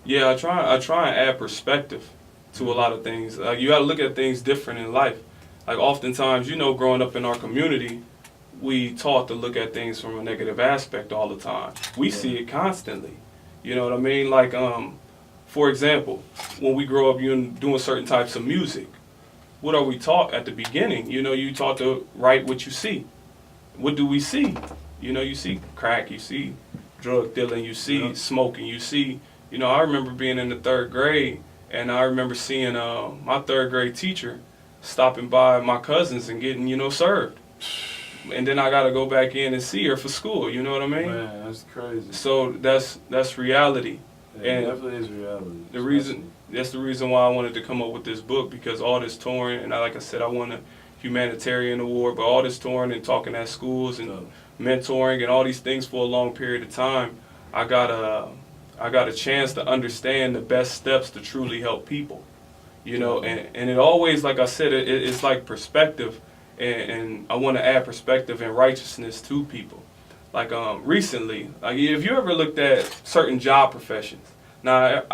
Yeah, I try and add perspective to a lot of things. Like you got to look at things different in life. Like oftentimes, growing up in our community, we taught to look at things from a negative aspect all the time. We see it constantly. You know what I mean? Like for example, when we grow up, you doing certain types of music. What are we taught at the beginning? You taught to write what you see. What do we see? You see crack, you see drug dealing, you see smoking, you see. I remember being in the third grade, and I remember seeing my third grade teacher stopping by my cousins and getting, served. And then I got to go back in and see her for school. You know what I mean? Man, that's crazy. So that's reality. Yeah, And it definitely is reality. That's the reason why I wanted to come up with this book, because all this touring, and like I said, I won a Humanitarian award, but all this touring and talking at schools and mentoring and all these things for a long period of time, I got a chance to understand the best steps to truly help people. And it always, like I said, it's like perspective, and I want to add perspective and righteousness to people. Like recently, like if you ever looked at certain job professions, now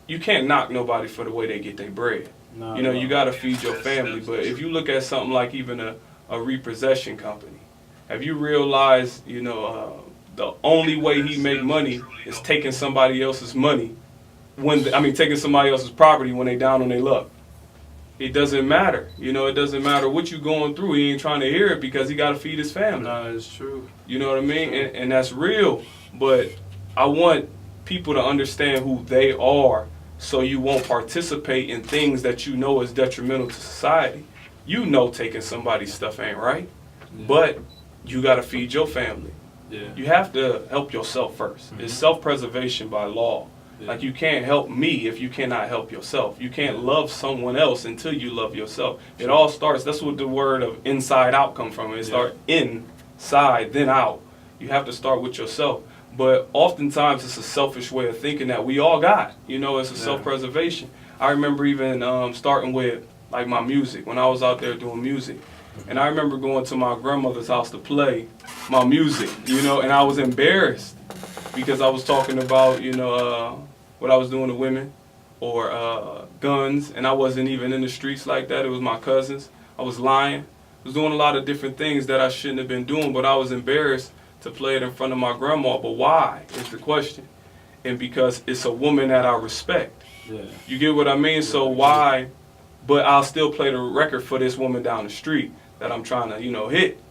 you can't knock nobody for the way they get their bread. No, You got to feed your family. But if you look at something like even a repossession company, have you realized, the only way he make money is taking somebody else's money taking somebody else's property when they down on their luck. It doesn't matter. It doesn't matter what you going through. He ain't trying to hear it because he got to feed his family. No, it's true. You know what I mean? And that's real. But I want people to understand who they are, so you won't participate in things that you know is detrimental to society. Taking somebody's stuff ain't right, but you got to feed your family. Yeah. You have to help yourself first. It's self-preservation by law. Like you can't help me if you cannot help yourself. You can't love someone else until you love yourself. It all starts, that's what the word of inside out come from. It starts inside, then out. You have to start with yourself. But oftentimes it's a selfish way of thinking that we all got. It's a self-preservation. I remember even starting with like my music, when I was out there doing music. And I remember going to my grandmother's house to play my music, and I was embarrassed because I was talking about, what I was doing to women or guns, and I wasn't even in the streets like that. It was my cousins. I was lying. I was doing a lot of different things that I shouldn't have been doing, but I was embarrassed to play it in front of my grandma. But why is the question? And because it's a woman that I respect. Yeah. You get what I mean? So why? But I'll still play the record for this woman down the street that I'm trying to, hit.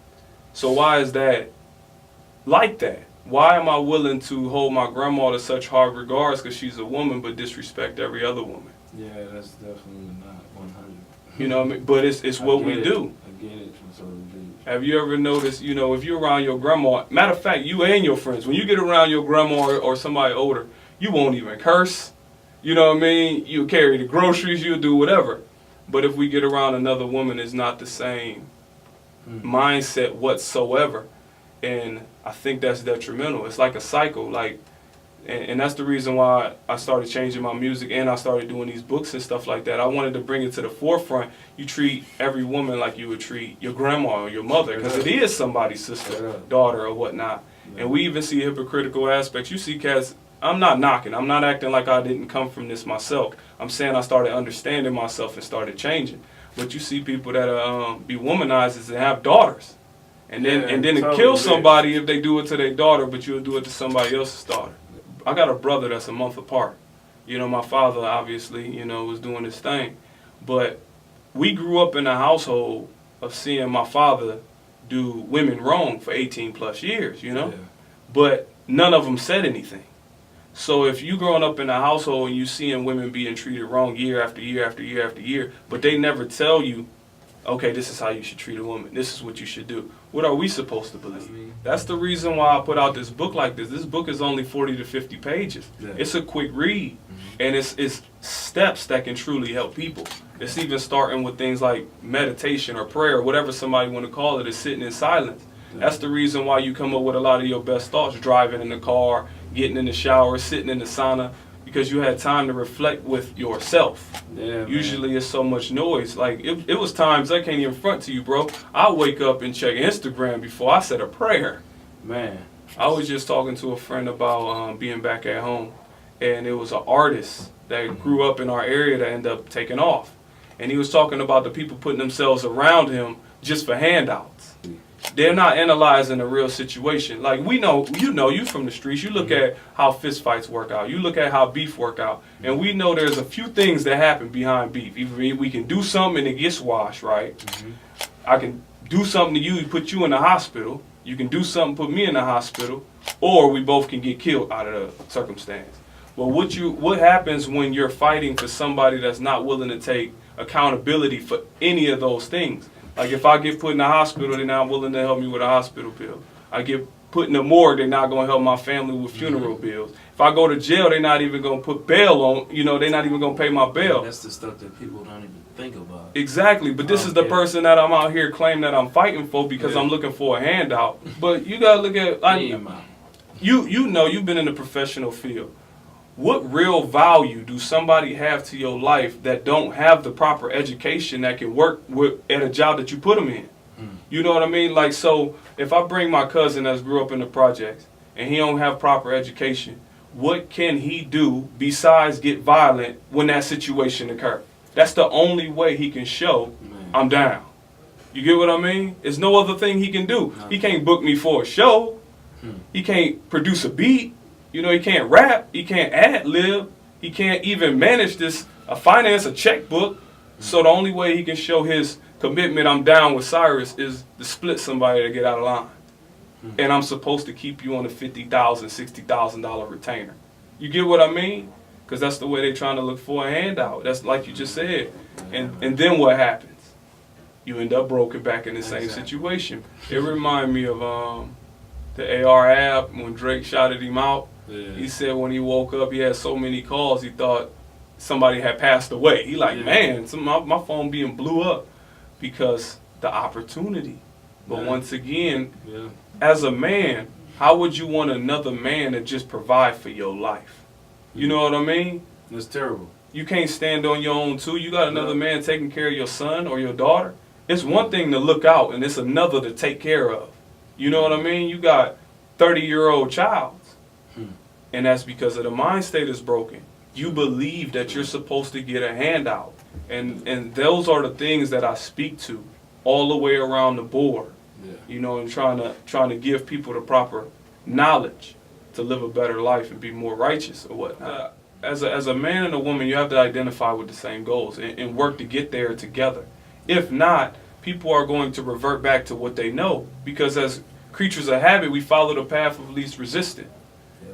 So why is that like that? Why am I willing to hold my grandma to such high regards because she's a woman, but disrespect every other woman? Yeah, that's definitely not 100. You know what I mean? But it's what we do. I get it. It's what we do. Have you ever noticed, if you're around your grandma, matter of fact, you and your friends, when you get around your grandma or somebody older, you won't even curse. You know what I mean? You'll carry the groceries, you'll do whatever. But if we get around another woman, it's not the same mindset whatsoever. And I think that's detrimental. It's like a cycle. And that's the reason why I started changing my music and I started doing these books and stuff like that. I wanted to bring it to the forefront. You treat every woman like you would treat your grandma or your mother, because it is somebody's sister, daughter, or whatnot. And we even see hypocritical aspects. You see cats, I'm not knocking. I'm not acting like I didn't come from this myself. I'm saying I started understanding myself and started changing. But you see people that be womanizers and have daughters. And then totally kill somebody if they do it to their daughter, but you'll do it to somebody else's daughter. I got a brother that's a month apart. My father obviously, was doing his thing. But we grew up in a household of seeing my father do women wrong for 18 plus years, Yeah. But none of them said anything. So if you growing up in a household and you seeing women being treated wrong year after year after year after year, but they never tell you, okay, this is how you should treat a woman. This is what you should do. What are we supposed to believe? That's the reason why I put out this book like this. This book is only 40 to 50 pages. Yeah. It's a quick read. And it's steps that can truly help people. It's even starting with things like meditation or prayer, whatever somebody want to call it, is sitting in silence. Yeah. That's the reason why you come up with a lot of your best thoughts, driving in the car, getting in the shower, sitting in the sauna, because you had time to reflect with yourself. Yeah, usually it's so much noise. Like it was times I can't even front to you, bro. I wake up and check Instagram before I said a prayer. Man. I was just talking to a friend about being back at home, and it was an artist that grew up in our area that ended up taking off. And he was talking about the people putting themselves around him just for handouts. They're not analyzing the real situation. Like we know, you from the streets, you look at how fist fights work out. You look at how beef work out. And we know there's a few things that happen behind beef. Either we can do something and it gets washed, right? I can do something to you, put you in the hospital. You can do something, put me in the hospital. Or we both can get killed out of the circumstance. But what happens when you're fighting for somebody that's not willing to take accountability for any of those things? Like if I get put in the hospital, they're not willing to help me with a hospital bill. I get put in the morgue, they're not going to help my family with funeral bills. If I go to jail, they're not even going to put bail on, they're not even going to pay my bail. That's the stuff that people don't even think about. Exactly, but this is the person that I'm out here claiming that I'm fighting for because I'm looking for a handout. But you got to look at, you've been in the professional field. What real value do somebody have to your life that don't have the proper education that can work at a job that you put them in? You know what I mean? Like, so if I bring my cousin that grew up in the projects and he don't have proper education, what can he do besides get violent when that situation occurs? That's the only way he can show I'm down. You get what I mean? There's no other thing he can do. He can't book me for a show. He can't produce a beat. He can't rap, he can't ad-lib, he can't even manage finance a checkbook. So the only way he can show his commitment, I'm down with Cyrus, is to split somebody to get out of line. And I'm supposed to keep you on a $50,000, $60,000 retainer. You get what I mean? Because that's the way they're trying to look for a handout. That's like you just said. And then what happens? You end up broken back in the same situation. It reminded me of the AR app when Drake shouted him out. He said when he woke up, he had so many calls, he thought somebody had passed away. He like, man, my phone being blew up because the opportunity. But once again, as a man, how would you want another man to just provide for your life? You know what I mean? That's terrible. You can't stand on your own too. You got another man taking care of your son or your daughter. It's one thing to look out and it's another to take care of. You know what I mean? You got 30-year-old child. And that's because of the mind state is broken. You believe that you're supposed to get a handout. And those are the things that I speak to all the way around the board. And trying to give people the proper knowledge to live a better life and be more righteous or whatnot. As a man and a woman, you have to identify with the same goals and work to get there together. If not, people are going to revert back to what they know. Because as creatures of habit, we follow the path of least resistance.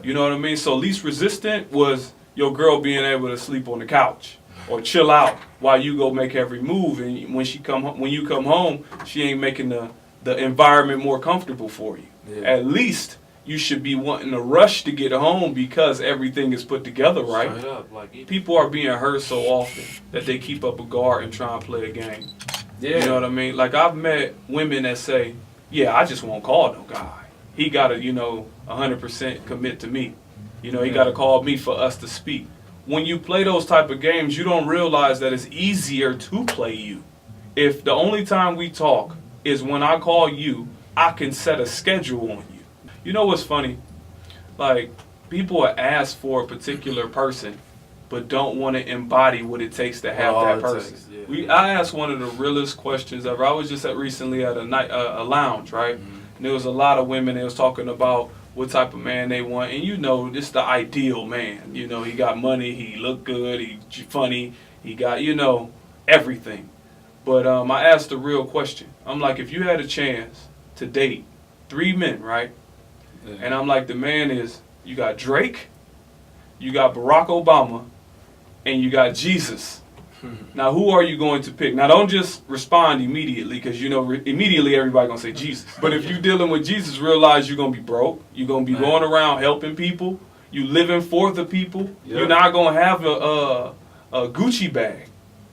You know what I mean? So least resistant was your girl being able to sleep on the couch or chill out while you go make every move. And when you come home, she ain't making the environment more comfortable for you. At least you should be wanting to rush to get home because everything is put together right. People are being hurt so often that they keep up a guard and try and play a game. You know what I mean? Like I've met women that say, yeah, I just won't call no guy. He got to, 100% commit to me. He got to call me for us to speak. When you play those type of games, you don't realize that it's easier to play you. If the only time we talk is when I call you, I can set a schedule on you. You know what's funny? Like, people ask for a particular person, but don't want to embody what it takes to have that person. I asked one of the realest questions ever. I was just recently at a lounge, right? And there was a lot of women that was talking about what type of man they want. And it's the ideal man. He got money, he look good, he funny, he got, everything. But I asked the real question. I'm like, if you had a chance to date 3 men, right? And I'm like, the man is, you got Drake, you got Barack Obama, and you got Jesus. Now, who are you going to pick? Now, don't just respond immediately because, immediately everybody going to say Jesus. But if you're dealing with Jesus, realize you're going to be broke. You're going to be going around helping people. You living for the people. You're not going to have a Gucci bag.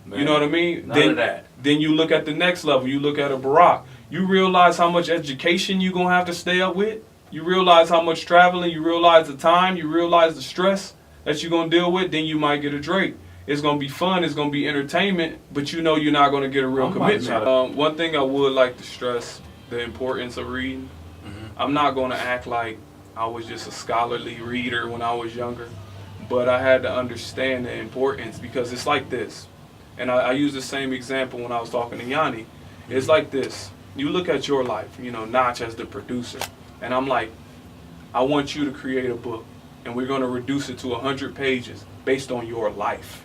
You know what I mean? None of that. Then you look at the next level. You look at a Barack. You realize how much education you're going to have to stay up with. You realize how much traveling. You realize the time. You realize the stress that you're going to deal with. Then you might get a Drake. It's going to be fun, it's going to be entertainment, but you're not going to get a real commitment. One thing I would like to stress, the importance of reading. I'm not going to act like I was just a scholarly reader when I was younger. but I had to understand the importance because it's like this. And I use the same example when I was talking to Yanni. It's like this. You look at your life, you know, Notch as the producer, and I'm like, I want you to create a book, and we're going to reduce it to 100 pages based on your life.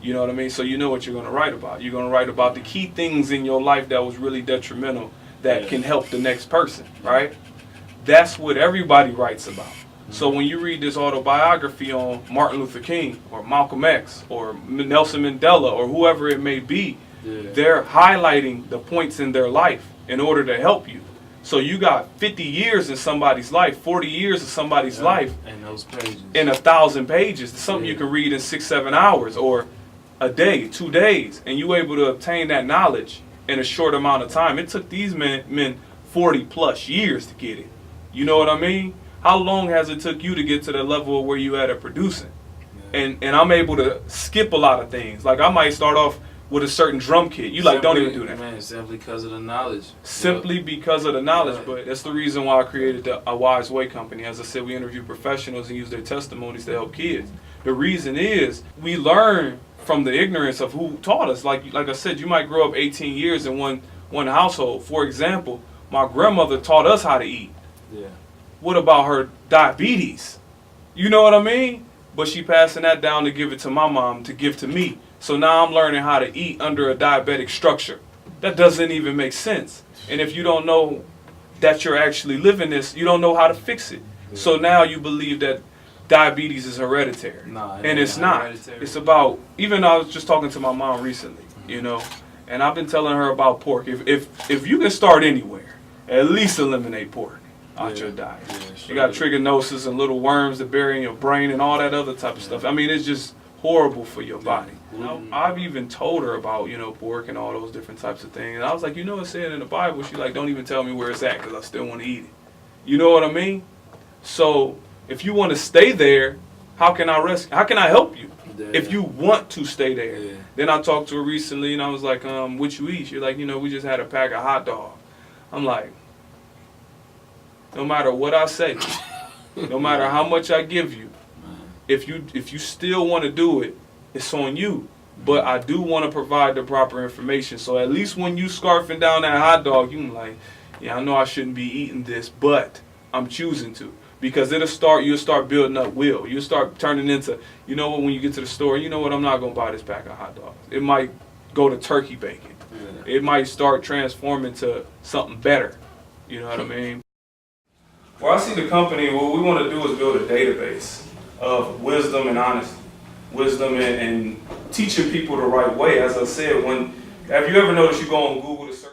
You know what I mean? So you know what you're going to write about. You're going to write about the key things in your life that was really detrimental that can help the next person, right? That's what everybody writes about. So when you read this autobiography on Martin Luther King or Malcolm X or Nelson Mandela or whoever it may be, they're highlighting the points in their life in order to help you. So you got 50 years in somebody's life, 40 years in somebody's life, and those pages in 1,000 pages. It's something you can read in 6-7 hours or a day, 2 days, and you able to obtain that knowledge in a short amount of time. It took these men 40 plus years to get it. You know what I mean? How long has it took you to get to the level where you at producing? And I'm able to skip a lot of things. Like I might start off with a certain drum kit. You like, don't even do that. Man, simply because of the knowledge. Simply because of the knowledge, but that's the reason why I created a Wise Way company. As I said, we interview professionals and use their testimonies to help kids. The reason is we learn from the ignorance of who taught us. Like I said, you might grow up 18 years in one household. For example, my grandmother taught us how to eat. Yeah. What about her diabetes? You know what I mean? But she passing that down to give it to my mom to give to me. So now I'm learning how to eat under a diabetic structure. That doesn't even make sense. And if you don't know that you're actually living this, you don't know how to fix it. So now you believe that diabetes is hereditary. And it's not. Hereditary. It's about, even I was just talking to my mom recently, you know, and I've been telling her about pork. If you can start anywhere, at least eliminate pork out your diet. You got trichinosis and little worms that bury in your brain and all that other type of stuff. I mean, it's just horrible for your body. I've even told her about, you know, pork and all those different types of things. And I was like, you know, it said in the Bible. She's like, don't even tell me where it's at because I still want to eat it. You know what I mean? So if you want to stay there, how can I help you? If you want to stay there. Then I talked to her recently and I was like, what you eat? She's like, you know, we just had a pack of hot dog. I'm like, no matter what I say, no matter how much I give you, if you still want to do it, it's on you. But I do want to provide the proper information. So at least when you scarfing down that hot dog, you can like, yeah, I know I shouldn't be eating this, but I'm choosing to. Because you'll start building up will. You'll start turning into, you know what, when you get to the store, you know what, I'm not going to buy this pack of hot dogs. It might go to turkey bacon. It might start transforming to something better. You know what I mean? Well, I see the company, what we want to do is build a database of wisdom and honesty. Wisdom and teaching people the right way. As I said, have you ever noticed you go on Google to search